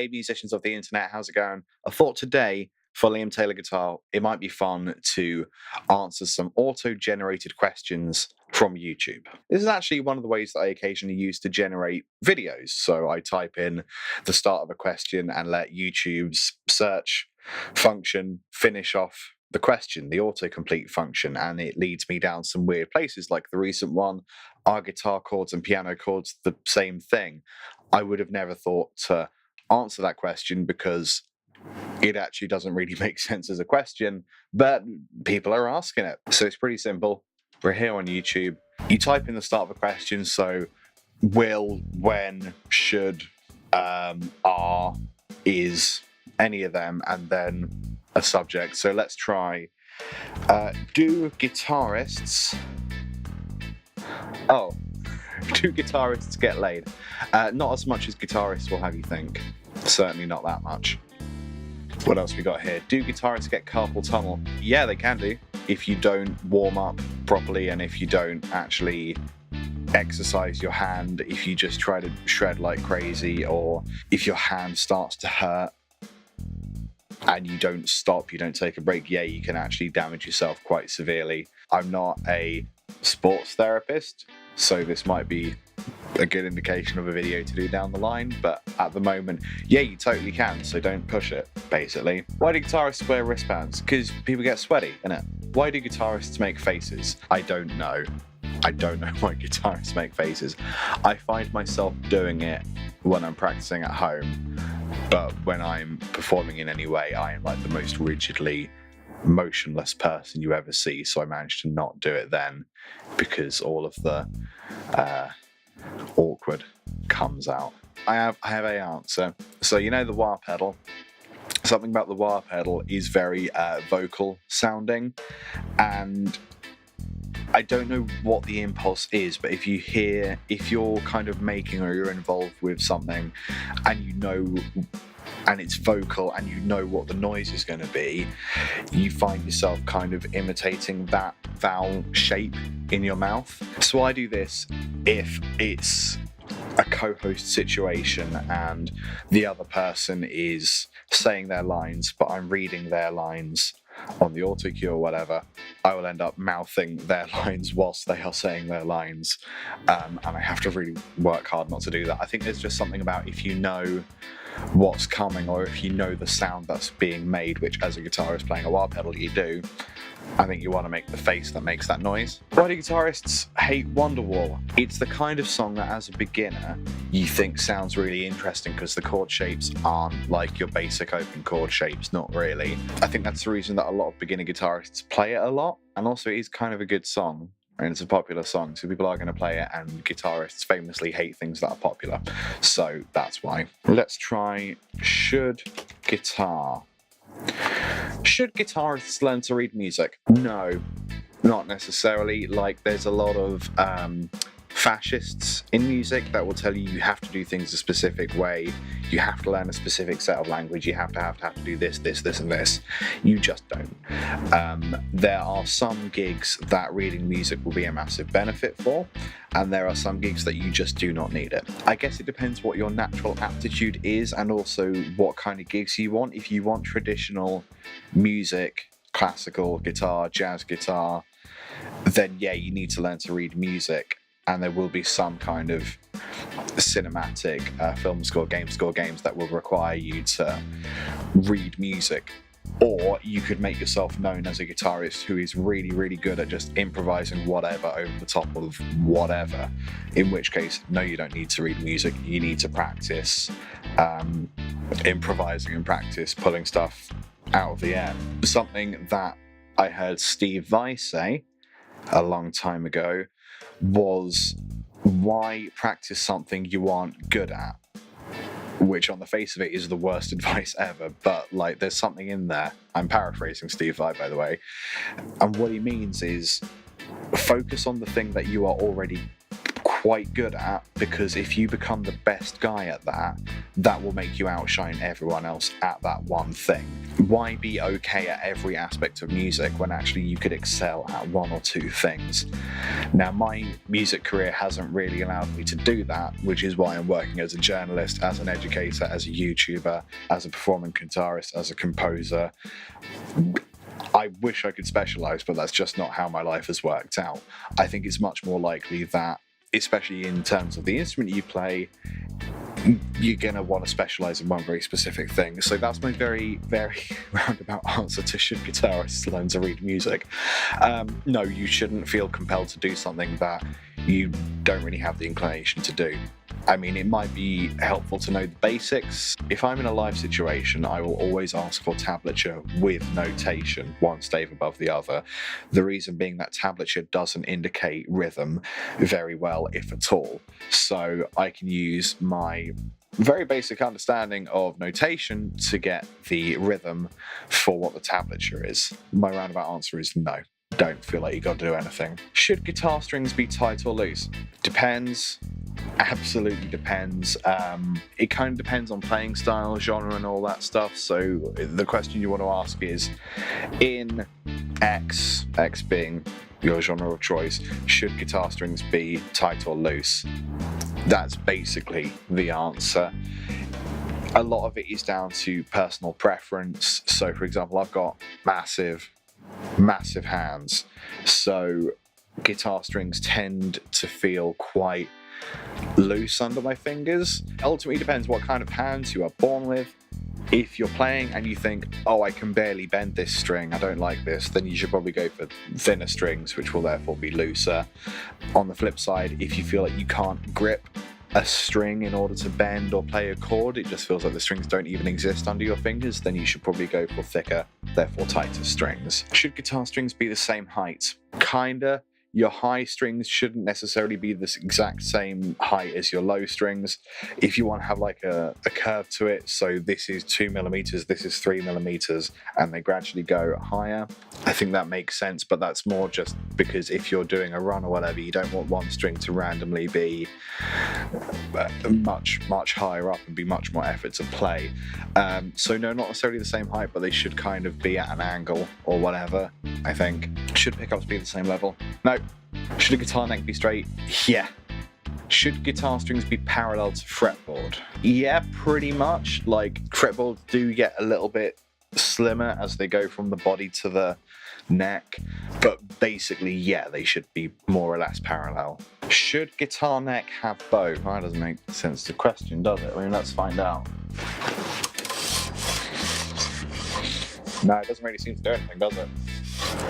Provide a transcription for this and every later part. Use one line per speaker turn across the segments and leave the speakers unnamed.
Hey musicians of the internet, how's it going? I thought today for Liam Taylor Guitar, it might be fun to answer some auto-generated questions from YouTube. This is actually one of the ways that I occasionally use to generate videos. So I type in the start of a question and let YouTube's search function finish off the question, the autocomplete function, and it leads me down some weird places. Like the recent one, are guitar chords and piano chords the same thing? I would have never thought to answer that question because it actually doesn't really make sense as a question, but people are asking it. So it's pretty simple. We're here on YouTube. You type in the start of a question, so will, when, should, are, is, any of them, and then a subject. So let's try, do guitarists get laid? Not as much as guitarists will have you think. Certainly not that much. What else we got here? Do guitarists get carpal tunnel? Yeah, they can do. If you don't warm up properly and if you don't actually exercise your hand, if you just try to shred like crazy, or if your hand starts to hurt and you don't stop, you don't take a break, yeah, you can actually damage yourself quite severely. I'm not a sports therapist, so this might be a good indication of a video to do down the line, but at the moment, yeah, you totally can, so don't push it, basically. Why do guitarists wear wristbands? Because people get sweaty, innit? Why do guitarists make faces? I don't know. I don't know why guitarists make faces. I find myself doing it when I'm practicing at home, but when I'm performing in any way, I am like the most rigidly motionless person you ever see, so I managed to not do it then because all of the awkward comes out. I have a answer. So you know the wah pedal? Something about the wah pedal is very vocal sounding, and I don't know what the impulse is, but if you're kind of making or you're involved with something and you know, and it's vocal and you know what the noise is going to be, you find yourself kind of imitating that vowel shape in your mouth. So I do this if it's a co-host situation and the other person is saying their lines, but I'm reading their lines on the auto cue or whatever. I will end up mouthing their lines whilst they are saying their lines, and I have to really work hard not to do that. I think there's just something about if you know what's coming, or if you know the sound that's being made, which as a guitarist playing a wah pedal you do, I think you want to make the face that makes that noise. Why do guitarists hate Wonderwall? It's the kind of song that as a beginner you think sounds really interesting because the chord shapes aren't like your basic open chord shapes, not really. I think that's the reason that a lot of beginner guitarists play it a lot, and also it is kind of a good song. And it's a popular song, so people are going to play it, and guitarists famously hate things that are popular. So that's why. Let's try Should guitarists learn to read music? No, not necessarily. Like, there's a lot of fascists in music that will tell you you have to do things a specific way, you have to learn a specific set of language, you have to do this, and this. You just don't. There are some gigs that reading music will be a massive benefit for, and there are some gigs that you just do not need it. I guess it depends what your natural aptitude is and also what kind of gigs you want. If you want traditional music, classical guitar, jazz guitar, then yeah, you need to learn to read music. And there will be some kind of cinematic film score games that will require you to read music. Or you could make yourself known as a guitarist who is really, really good at just improvising whatever over the top of whatever. In which case, no, you don't need to read music. You need to practice improvising and practice pulling stuff out of the air. Something that I heard Steve Vai say a long time ago was, why practice something you aren't good at? Which on the face of it is the worst advice ever, but like there's something in there. I'm paraphrasing Steve Vai, by the way, and what he means is focus on the thing that you are already quite good at, because if you become the best guy at that, that will make you outshine everyone else at that one thing. Why be okay at every aspect of music when actually you could excel at one or two things? Now, my music career hasn't really allowed me to do that, which is why I'm working as a journalist, as an educator, as a YouTuber, as a performing guitarist, as a composer. I wish I could specialize, but that's just not how my life has worked out. I think it's much more likely that, especially in terms of the instrument you play, you're going to want to specialize in one very specific thing. So that's my very, very roundabout answer to should guitarists learn to read music. No, you shouldn't feel compelled to do something that you don't really have the inclination to do. I mean, it might be helpful to know the basics. If I'm in a live situation, I will always ask for tablature with notation, one stave above the other. The reason being that tablature doesn't indicate rhythm very well, if at all. So I can use my very basic understanding of notation to get the rhythm for what the tablature is. My roundabout answer is no. Don't feel like you got to do anything. Should guitar strings be tight or loose? Depends. Absolutely depends. It kind of depends on playing style, genre, and all that stuff. So the question you want to ask is, in X being your genre of choice, should guitar strings be tight or loose? That's basically the answer. A lot of it is down to personal preference. So, for example, I've got massive hands, so guitar strings tend to feel quite loose under my fingers. Ultimately depends what kind of hands you are born with. If you're playing and you think, oh, I can barely bend this string, I don't like this, then you should probably go for thinner strings, which will therefore be looser. On the flip side, if you feel like you can't grip a string in order to bend or play a chord, it just feels like the strings don't even exist under your fingers, then you should probably go for thicker, therefore tighter strings. Should guitar strings be the same height? Kinda. Your high strings shouldn't necessarily be the exact same height as your low strings. If you want to have like a curve to it, so this is 2mm, this is 3mm, and they gradually go higher, I think that makes sense, but that's more just because if you're doing a run or whatever, you don't want one string to randomly be much higher up and be much more effort to play. So no, not necessarily the same height, but they should kind of be at an angle or whatever, I think. Should pickups be the same level? No. Should a guitar neck be straight? Yeah. Should guitar strings be parallel to fretboard? Yeah, pretty much. Like, fretboards do get a little bit slimmer as they go from the body to the neck, but basically, yeah, they should be more or less parallel. Should guitar neck have bow? That doesn't make sense to question, does it? I mean, let's find out. No, it doesn't really seem to do anything, does it?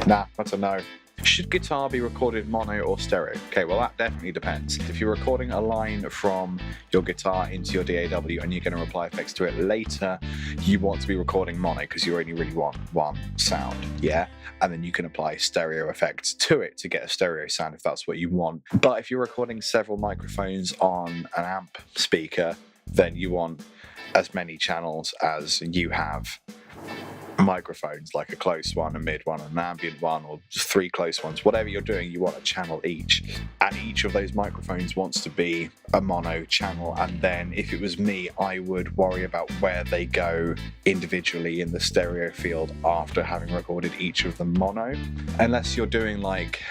Nah, that's a no. Should guitar be recorded mono or stereo? Okay, well that definitely depends. If you're recording a line from your guitar into your DAW and you're going to apply effects to it later, you want to be recording mono because you only really want one sound, yeah? And then you can apply stereo effects to it to get a stereo sound if that's what you want. But if you're recording several microphones on an amp speaker, then you want as many channels as you have microphones, like a close one, a mid one, an ambient one, or just 3 close ones. Whatever you're doing, you want a channel each, and each of those microphones wants to be a mono channel. And then if it was me, I would worry about where they go individually in the stereo field after having recorded each of them mono, unless you're doing like,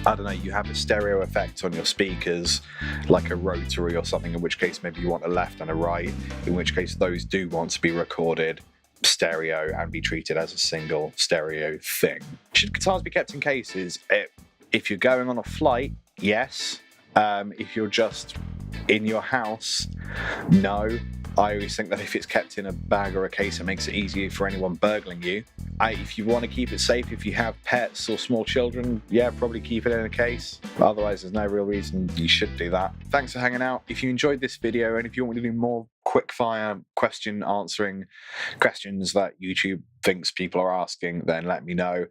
I don't know, you have a stereo effect on your speakers, like a rotary or something, in which case maybe you want a left and a right, in which case those do want to be recorded stereo and be treated as a single stereo thing. Should guitars be kept in cases? If you're going on a flight, yes. If you're just in your house, no. I always think that if it's kept in a bag or a case, it makes it easier for anyone burgling you. If you want to keep it safe, if you have pets or small children, yeah, probably keep it in a case. Otherwise, there's no real reason you should do that. Thanks for hanging out. If you enjoyed this video and if you want me to do more quick-fire answering questions that YouTube thinks people are asking, then let me know.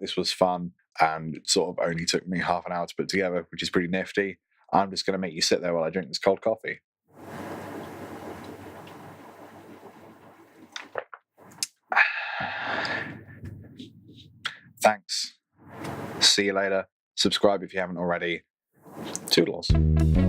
This was fun and sort of only took me half an hour to put together, which is pretty nifty. I'm just going to make you sit there while I drink this cold coffee. Thanks. See you later. Subscribe if you haven't already. Toodles.